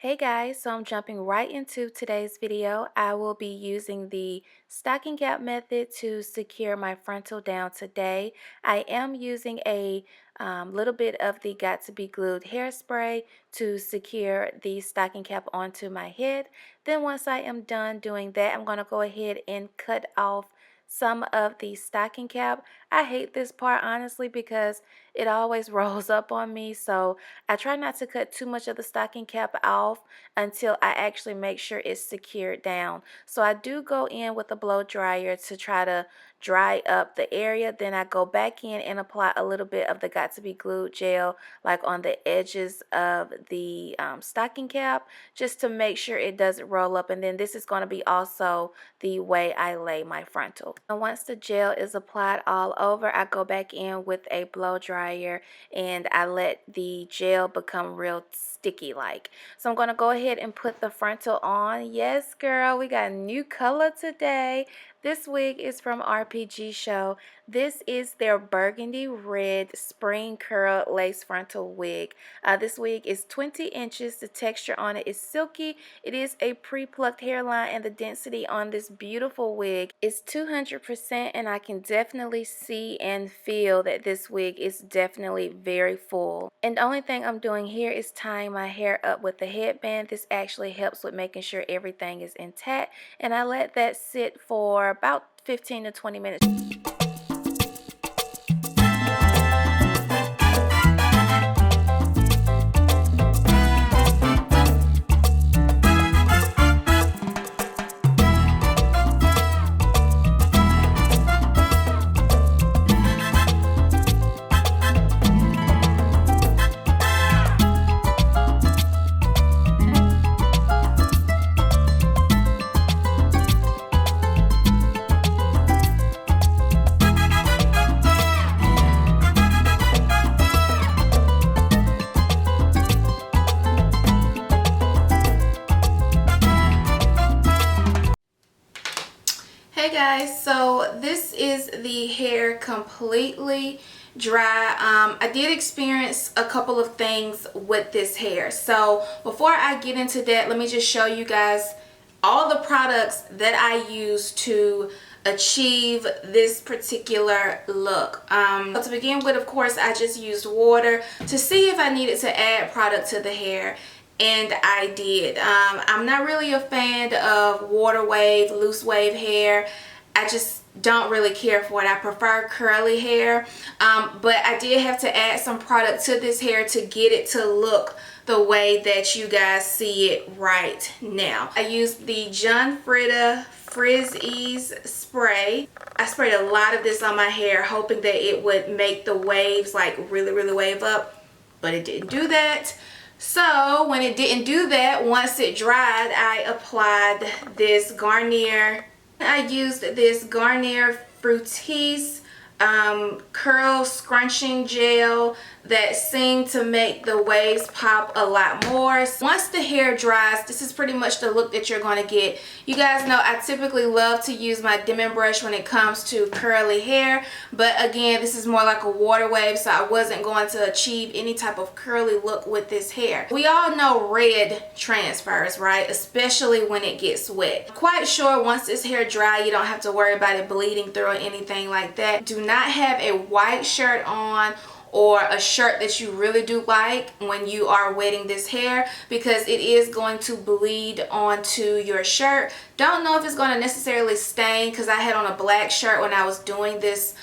Hey guys, so I'm jumping right into today's video. I will be using the stocking cap method to secure my frontal down today. I am using a little bit of the Got to Be Glued hairspray to secure the stocking cap onto my head. Then once I am done doing that, I'm going to go ahead and cut off some of the stocking cap. I hate this part honestly because it always rolls up on me, so I try not to cut too much of the stocking cap off until I actually make sure it's secured down. So I do go in with a blow dryer to try to dry up the area. Then I go back in and apply a little bit of the Got to Be Glued gel like on the edges of the stocking cap just to make sure it doesn't roll up. And then this is going to be also the way I lay my frontal. And once the gel is applied all over, I go back in with a blow dryer and I let the gel become real sticky like. So I'm going to go ahead and put the frontal on. Yes, girl, we got a new color today. This wig is from RPGSHOW. This is their burgundy red spring curl lace frontal wig. This wig is 20 inches. The texture on it is silky. It is a pre-plucked hairline, and the density on this beautiful wig is 200%, and I can definitely see and feel that this wig is definitely very full. And the only thing I'm doing here is tying my hair up with the headband. This actually helps with making sure everything is intact, and I let that sit for about 15 to 20 minutes. Hey guys, so this is the hair completely dry. I did experience a couple of things with this hair. So before I get into that, let me just show you guys all the products that I use to achieve this particular look. So to begin with, of course, I just used water to see if I needed to add product to the hair. And I did. I'm not really a fan of water wave, loose wave hair. I just don't really care for it. I prefer curly hair. But I did have to add some product to this hair to get it to look the way that you guys see it right now. I used the John Frieda Frizz Ease spray. I sprayed a lot of this on my hair hoping that it would make the waves like really wave up, but it didn't do that. So when it didn't do that, once it dried, I applied this Garnier. I used this Garnier Fructis curl scrunching gel that seemed to make the waves pop a lot more. Once the hair dries, this is pretty much the look that you're going to get. You guys know I typically love to use my Denman brush when it comes to curly hair, but again, this is more like a water wave, so I wasn't going to achieve any type of curly look with this hair. We all know red transfers, right? Especially when it gets wet. Quite sure once this hair dry, you don't have to worry about it bleeding through or anything like that. Do not have a white shirt on or a shirt that you really do like when you are wetting this hair, because it is going to bleed onto your shirt. Don't know if it's going to necessarily stain, because I had on a black shirt when I was doing this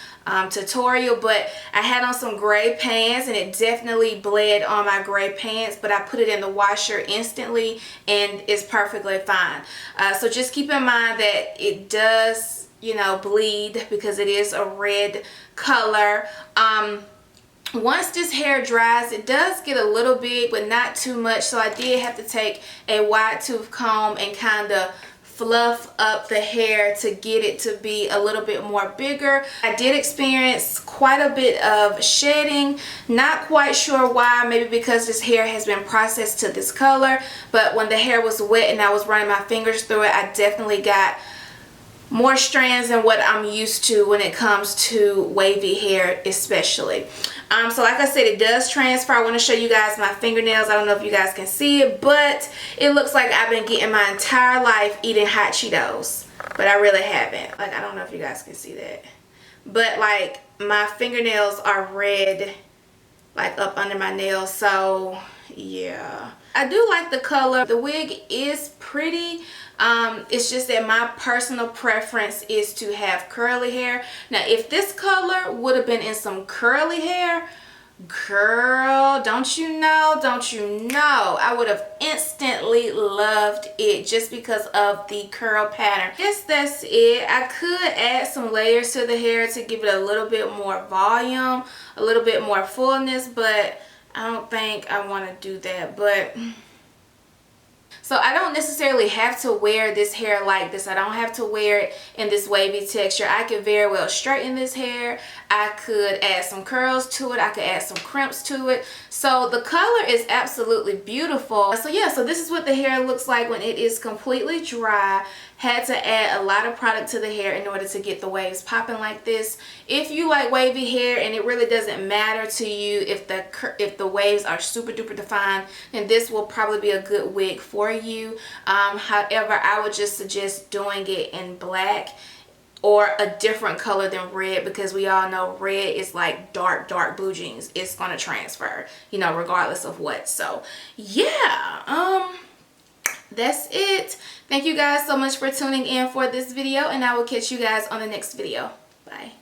tutorial, but I had on some gray pants and it definitely bled on my gray pants, but I put it in the washer instantly and it's perfectly fine. So just keep in mind that it does, you know, bleed because it is a red color. Once this hair dries, it does get a little big, but not too much, so I did have to take a wide tooth comb and kind of fluff up the hair to get it to be a little bit more bigger. I did experience quite a bit of shedding. Not quite sure why, maybe because this hair has been processed to this color, but when the hair was wet and I was running my fingers through it, I definitely got more strands than what I'm used to when it comes to wavy hair especially. So like I said, it does transfer. I want to show you guys my fingernails. I don't know if you guys can see it, but it looks like I've been getting my entire life eating hot Cheetos, but I really haven't. Like, I don't know if you guys can see that, but like my fingernails are red, like up under my nails. So yeah, I do like the color. The wig is pretty. It's just that my personal preference is to have curly hair. Now, if this color would have been in some curly hair, girl, don't you know, I would have instantly loved it just because of the curl pattern. Yes, that's it. I could add some layers to the hair to give it a little bit more volume, a little bit more fullness, but I don't think I want to do that. But so I don't necessarily have to wear this hair like this. I don't have to wear it in this wavy texture. I could very well straighten this hair. I could add some curls to it. I could add some crimps to it. So the color is absolutely beautiful. So yeah, so this is what the hair looks like when it is completely dry. Had to add a lot of product to the hair in order to get the waves popping like this. If you like wavy hair and it really doesn't matter to you if the waves are super duper defined, then this will probably be a good wig for you. However, I would just suggest doing it in black or a different color than red, because we all know red is like dark blue jeans. It's gonna transfer, you know, regardless of what. So yeah, that's it. Thank you guys so much for tuning in for this video, and I will catch you guys on the next video. Bye.